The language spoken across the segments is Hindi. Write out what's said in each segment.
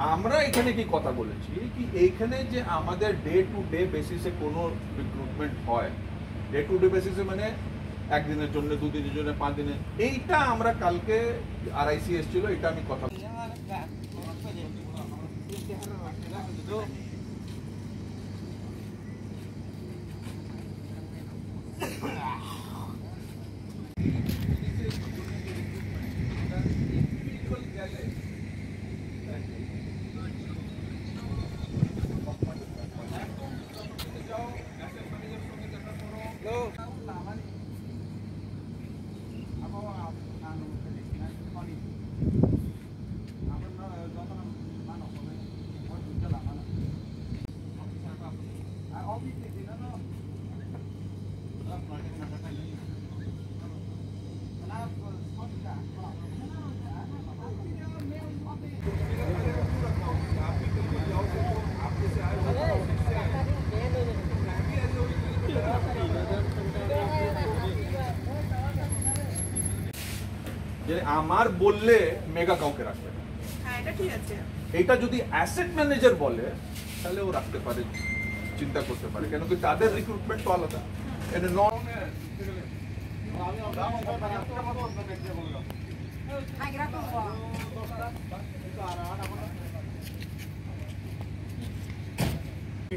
আমরা এখানে কি কথা বলেছি কি এইখানে যে আমাদের ডে টু ডে বেসিসে কোনো রিক্রুটমেন্ট হয়, ডে টু ডে বেসিসে মানে একদিনের জন্য, দুদিনের জন্য, 5 দিনে, এইটা আমরা কালকে আরআইসি এসেছিল, এটা আমি কথা যে আমার বললে মেগা কাউকে রাখবে না। হ্যাঁ, এটা ঠিক আছে। এটা যদি অ্যাসেট ম্যানেজার বলে তাহলে ও রাখতে পারে, চিন্তা করতে পারে, কেন কি তাদের রিক্রুটমেন্ট তো আলাদা। এটা নন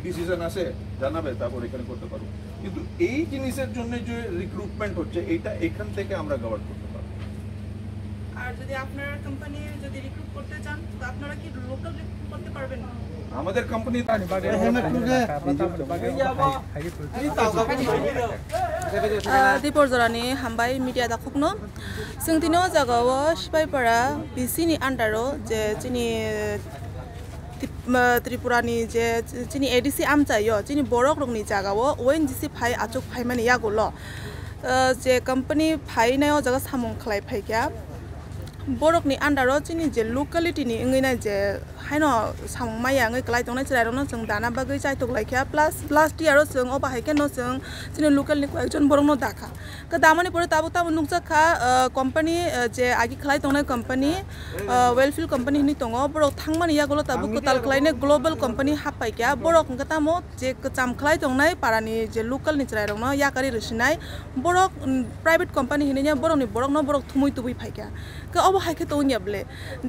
ডিসিশন আছে জানাবে, তারপর এখানে করতে পারবো। কিন্তু এই জিনিসের জন্য যে রিক্রুটমেন্ট হচ্ছে এইটা এখান থেকে আমরা গার্ড করতে পারবো। আর যদি আপনার কোম্পানি যদি রিক্রুট করতে চান তো আপনারা কি লোকাল রিক্রুট করতে পারবেন না? আমাদের কোম্পানি दिपरजरानि हामबाय मिडिया दाखुकनो जोंथिनो जागाव सिपाइपारा बिसिनि आन्डारो जे जोंनि त्रिपुरानि जे जोंनि एडिसि आमचायो जोंनि बरक रंनि जागाव ओएनजीसी फाइ आचुक फाइ माने यागुल जे कंपनी फाइनायाव जागा सामुं खलाय फाइग्या बरकनि आन्डारो जोंनि जे लकेलिटिनि इंगैना जे हायनो सामुं माया इंगै क्लाय दंनाय चरायनो जों दाना बागै जायतक लायखया प्लास लास्ट इयारो जों अबा हायकेनो जों जोंनि लकेलनि कयेकजन बरकनो दाखा का दामानि परे ताबो नुकजाखा कंपनी जे आगि खलाय दंनाय कंपनी वेलफिल कंपनी नि दङ बरक थांमानि यागलो ताबो कताल खलायने ग्लोबल कंपनी हापायग्या बरक गतामो जे कचाम खलाय दंनाय पारानि जे लकेलनि चरायनो याकारि रसिनाय बरक प्राइवेट कंपनी हिनिया बरकनि बरकनो बरक थुमुय तुबुय फायग्या का अबो हायके तो न्याबले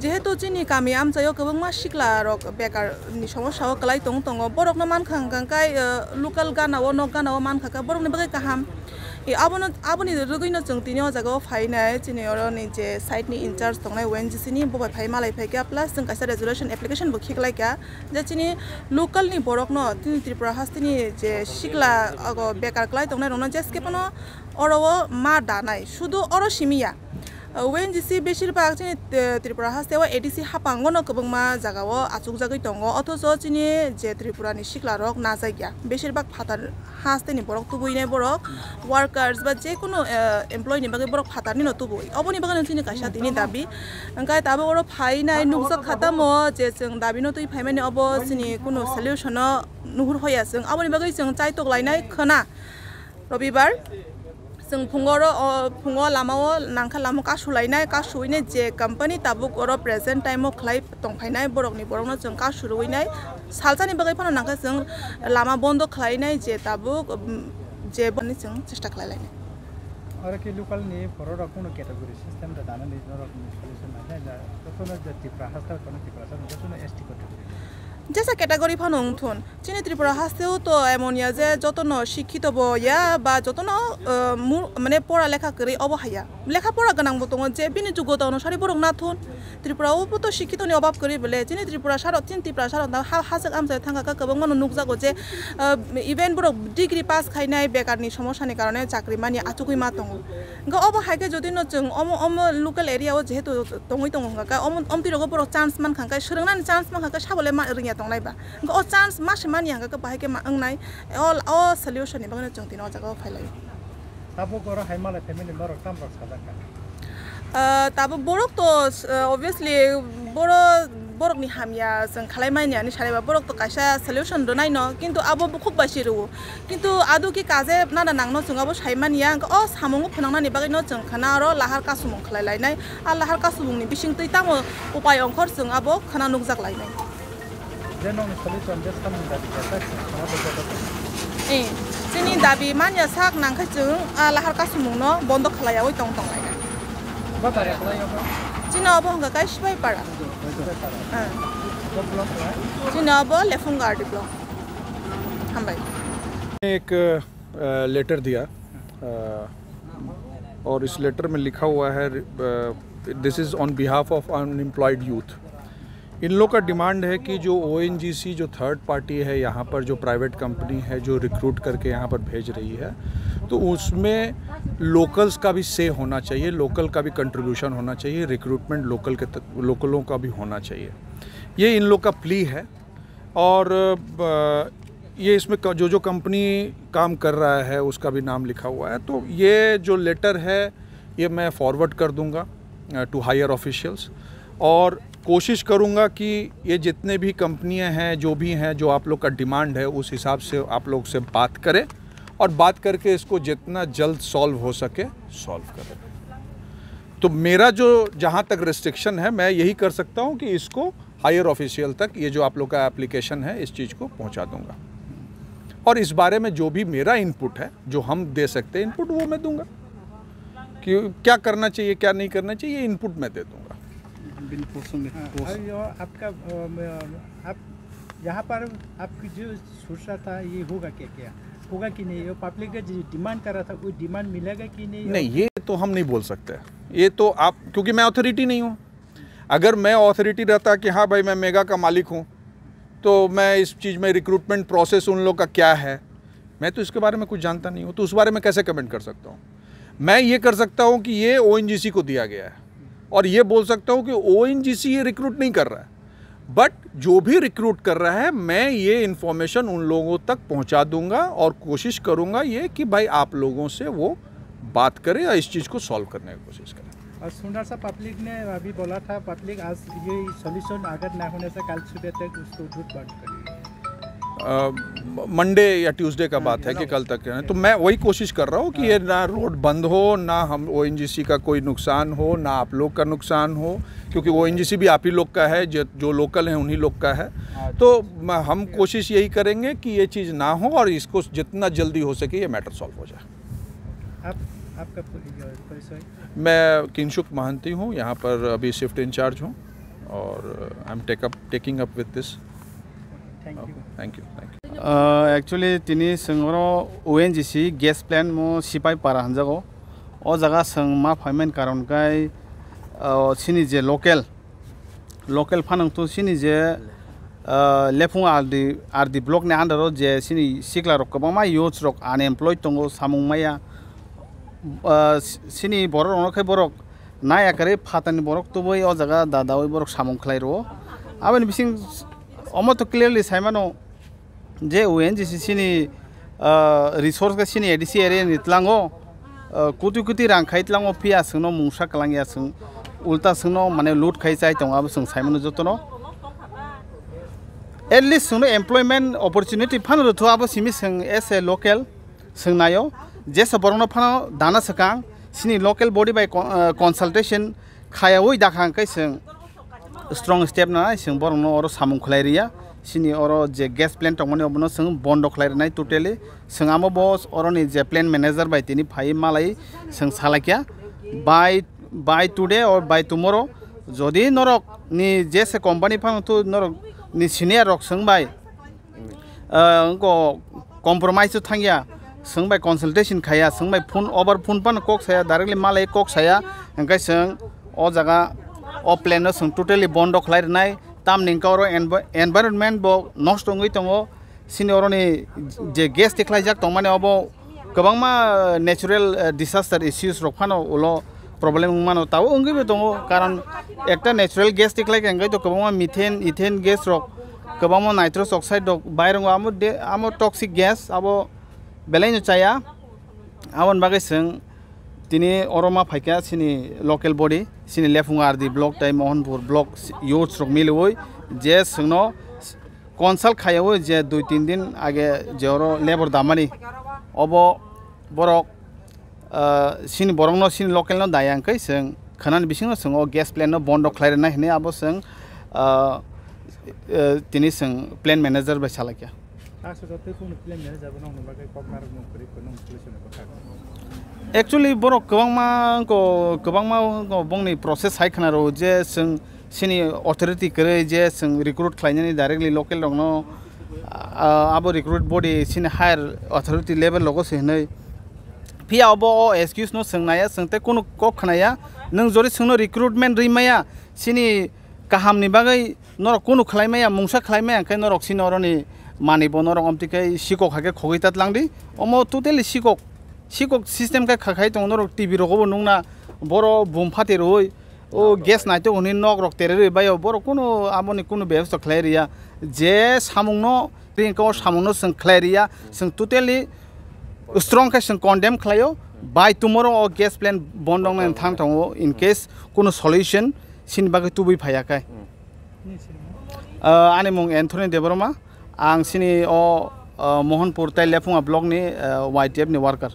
जेहेतु जोंनि गामि आमचायो गोबां सिख्ला रक बेकारनि समस्याव कलाय दङ बरकनो मानखांगांकाय लकेल गानाव न गानाव मानखाका बरकनि बागै गाहाम आबोनि रुगैनो जों तिनियाव जागाव फायनाय जोंनि अरनि जे साइटनि इनचार्ज दंनाय ओएनजीसी नि बबाय फाय मालाय फायग्या प्लास जों कायसा रेजुलेशन एप्लिकेशन बो खिगलायग्या जे जोंनि लकेलनि बरकनो तिनि त्रिपुरा हास्तिनि जे सिख्ला बेकार कलाय दंनाय रनो जेसकेपनो अरव मा दानाय शुधु अर सिमिया ओएनजीसी बेसिरभाग जोंनि त्रिपुरा हास्तेव एडिसि हापांगनो गोबांमा जागाव आचुक जागै दङ अथच जोंनि जे त्रिपुरानि सिख्ला रक नाजायग्या बेसिरभाग फातार हास्तेनि बरक तुबुयनाय बरक वार्कार्स बा जेकुनु एमप्लयनि बागै बरक फातारनि न तुबुय अबनि बागै जोंनि कायसा दिनि दाबि ओंखाय दाबो अर फायनाय नुकजा खातामो जे जों दाबिनो तुय फायमाने अब जोंनि कुनु सल्युशन नुहुर होया जों अबनि बागै जों चायतक लायनाय खोना रबिबार जों फुङाव लामाव नांखा लामा कासुलायनाय कासुयनाय जे कंपनी ताबुक अर प्रेजेंट टाइमाव खलाय दंफायनाय बरकनि बरकनो जों कासुरुयनाय सालसानि बागै फानो नांखा जों लामा बन्द खलायनाय जे ताबुक जे बनि जों चेष्टा खलायलायनाय और कि लोकल नि फररा कोनो कैटेगरी सिस्टम दा दाना नि नरक सल्युशन नाय दा तखनो जे त्रिपुरा हास्ता कोनो त्रिपुरा सा तखनो एसटी कैटेगरी जैसा कैटेगरी फानो थुन जोंनि त्रिपुरा हास्तेव तो एमोनिया जे जतन शिक्षित बया बा जतन माने पढ़ा लेखा करै अब हाया लेखा पढ़ा गोनांबो दङ जे बिनि जुगत अनुसारि बरक नाथुन त्रिपुरायावबो तो शिक्षितनि अभाब करै बेले जोंनि त्रिपुरा सारत त्रिपुरा सारत हाजक आमसाय थांगाका गोबां मानो नुकजागो जे इभेन बरक डिग्री पास खायनाय बेकारनि समस्यानि कारणे चाकरि मानि आचुगै मा दङ ग अब हायके जदि न जों अम लोकल एरियाव जेहेतु दङै दङ का अम तिरगो बरक चान्स मान खांका सोरंनानि चान्स मान खांका साबले मा रिया दंलायबा ग अ चान्स मासे मानि हांका बाहायके मा अंनाय अल अ सल्युशननि बागै जों तिनाव जागाव फायलाय ताबो गर हायमाला फेमिलि बरक तामरक सादाका ताबो बरक तो obviously borok ni hamya jeng khalai maini ani sare ba borok to kaisa solution do nai no kintu abo bukhuk basi ru kintu adu ki kaje nana nangno jeng abo saimani ya o samung phunang nani bagai no jeng khana ro lahar ka sumung khalai lai nai a lahar ka sumung ni bising tui tamo upai ongkhor jeng abo khana nukjak lai nai jenong solution just samung da jeni dabi manya sak nangkha jeng lahar ka sumung no bondo khalai oi tong tong lai nai ba tare khlai yo Cina apa enggak guys sipai para? Cina apa lefung गाड़ी ब्लॉक हम भाई एक लेटर दिया और इस लेटर में लिखा हुआ है this is on behalf of unemployed youth. इन लोग का डिमांड है कि जो ONGC जो थर्ड पार्टी है यहाँ पर जो प्राइवेट कंपनी है जो रिक्रूट करके यहाँ पर भेज रही है तो उसमें लोकल्स का भी से होना चाहिए, लोकल का भी कंट्रीब्यूशन होना चाहिए, रिक्रूटमेंट लोकलों का भी होना चाहिए। ये इन लोग का प्ली है और ये इसमें जो कंपनी काम कर रहा है उसका भी नाम लिखा हुआ है। तो ये जो लेटर है ये मैं फॉरवर्ड कर दूंगा टू हायर ऑफिशियल्स और कोशिश करूंगा कि ये जितने भी कंपनियां हैं जो आप लोग का डिमांड है उस हिसाब से आप लोग से बात करें और बात करके इसको जितना जल्द सॉल्व हो सके सॉल्व करें। तो मेरा जो जहाँ तक रिस्ट्रिक्शन है मैं यही कर सकता हूँ कि इसको हायर ऑफिशियल तक ये जो आप लोग का एप्लीकेशन है इस चीज़ को पहुँचा दूँगा और इस बारे में जो भी मेरा इनपुट है जो हम दे सकते हैं इनपुट वो मैं दूँगा कि क्या करना चाहिए क्या नहीं करना चाहिए ये इनपुट मैं दे दूँगा। आपका आप यहाँ पर आपकी जो सोच रहा था ये होगा क्या होगा कि नहीं? ये पब्लिक का जो डिमांड कर रहा था वो डिमांड मिलेगा कि नहीं? नहीं ये तो हम नहीं बोल सकते। ये तो आप क्योंकि मैं अथॉरिटी नहीं हूँ। अगर मैं अथॉरिटी रहता कि हाँ भाई मैं मेगा का मालिक हूँ तो मैं इस चीज़ में रिक्रूटमेंट प्रोसेस उन लोग का क्या है मैं तो इसके बारे में कुछ जानता नहीं हूँ तो उस बारे में कैसे कमेंट कर सकता हूँ। मैं ये कर सकता हूँ कि ये ONGC को दिया गया है और ये बोल सकता हूँ कि ONGC ये रिक्रूट नहीं कर रहा है बट जो भी रिक्रूट कर रहा है मैं ये इन्फॉर्मेशन उन लोगों तक पहुँचा दूंगा और कोशिश करूँगा ये कि भाई आप लोगों से वो बात करें या इस चीज़ को सॉल्व करने की कोशिश करें। और सुंदर सा पब्लिक ने अभी बोला था पब्लिक आज ये सॉल्यूशन अगर ना होने से कल सुबह तक उसको उठूट बंद करेगी। मंडे या ट्यूसडे का बात है कि कल तक है तो मैं वही कोशिश कर रहा हूँ कि ये ना रोड बंद हो ना हम ONGC का कोई नुकसान हो ना आप लोग का नुकसान हो क्योंकि ONGC भी आप ही लोग का है जो लोकल हैं उन्हीं लोग का है। तो हम कोशिश यही करेंगे कि ये चीज़ ना हो और इसको जितना जल्दी हो सके ये मैटर सॉल्व हो जाए। आपका परिचय? मैं किंशुक महंती हूँ यहाँ पर अभी शिफ्ट इंचार्ज हूँ और I am taking up with this. Thank you. Actually तिनी संगरो ONGC गैस प्लान मो सिपाई पारा हंजागो ओ जगह संग मा फाइमेन कारण काय सिनी जे लोकल फानंग तो सिनी जे लेफुंग आरदी ब्लॉक ने अंडर जे सिनी सिकला रक बमा यूथ रक अनएम्प्लॉयड तंगो सामुंग माया सिनी बरक रनखै बरक नाया करे फातानि बरक तो बै ओ जगह दादावै बरक सामुंग खलाइरो आबेन बिसिं अमो तो क्लियरली साइमानो जे ONGC सिनी रिसोर्स का सिनी ADC एरिया नितलांगो कुति रां खाइतलांगो फिया संनो मुंसा कलांगिया सं उल्टा संनो माने लूट खाइ चाइ तंगाबो सं साइमानो जतनो एटलिस्ट संनो एम्प्लॉयमेंट अपॉर्चुनिटी फानो रथुआबो सिमि सं एस ए लोकल संनायो जे सबरनो फानो दाना सकां सिनी लोकल बॉडी बाय कंसल्टेशन खायावै दाखां कैसं स्ट्रॉन्ग स्टेप ना सं बरनो और सामुं खलाइरिया सिनी और जे गैस प्लान तंगमने अबनो सं बन्द खलाइरनाय टोटली संगामो बॉस और नि जे प्लान मैनेजर बाय तिनी फाइ मालाई सं सालाकिया बाय टुडे और बाय टुमरो जदि नरक नि जे से कंपनी फानो तो नरक नि सिनियर रक सं बाय को कॉम्प्रोमाइज थांगिया सं बाय कंसल्टेशन खाया सं बाय फोन पान कोक साया डायरेक्टली मालाई कोक साया अंकाय सं ओ जगह ओ प्लान सं टोटली बन्द खलाइरनाय ताम निंका और एनवायरनमेंट बो नष्ट होंगे तंगो सिनियर ने जे गैस देखलाई जाक तंग माने अब गोबां मा नेचुरल डिसास्टर इश्यूज रखफानो उलो प्रॉब्लम मानो ताव अंगे बे दंगो कारण एकटा नेचुरल गैस देखलाई केंगै तो गोबां मा मीथेन इथेन गैस रक गोबां मा नाइट्रस ऑक्साइड दक बायरंगो आमो टॉक्सिक गैस अब बेलायनो चाया आवन बागै जों दिनै अरमा फाइका सिनि लकेल बडी सिनी लेफुंगा आरदी block time Mohanpur block youth stroke मिलवई जे संगनो कन्साल्ट खायो जे 2-3 दिन आगे जेरो लेबर दामानी अब बरक सिनी बरंगनो सिनी लोकल नो दायांकै जों खानान बिसिङाव जों गेस प्लान बन्द खालायना होने अब जों दिनै जों प्लान मैनेजर बाय सालाकिया एक्चुअली बर गोबांमा बंनि प्रसेस हाइखानारो जे जों सिनी अथॉरिटी करे जे जों रिक्रूट खालायनानै डायरेक्टली लोकल दंनो अब रिक्रूट बॉडी सिनी हायर अथॉरिटी लेवल लोगो सेनै फिया अब एक्सक्यूज नो सोंनाया सोंते कोनो कक खनाया नों जरि सोंनो रिक्रूटमेंट रिमाया सिनी काहामनि बागै नर कोनो खालायमाया मुंसा खालायमाया ओंखाय नरक सिनरनि मानिबो नरक अमतिकै सिकक हाके खगैतात लांदि अमो टोटली सिकक सिस्टेम का खाखाय दं नरक टीवी रगबो नंना बर बुम फाते रोय ओ गेस नाइतो हनि नक रक तेरे बायो बर कोनो आमनि कोनो व्यवस्था खालायरिया जे सामुंनो रिंको सामुंनो सों खालायरिया सों टोटली स्ट्रॉंग का जों कन्डेम खालायो बाय टुमरो गेस प्लान बन्द दंनानै थांथाङो इन केस कोनो सल्यूशन सिन बागै तुबै फायाखै आनि मुं एन्थनी देबरमा आं सिनि मोहनपुर ताइलेफुङा ब्लॉक नि वाइटीएफ नि वर्कर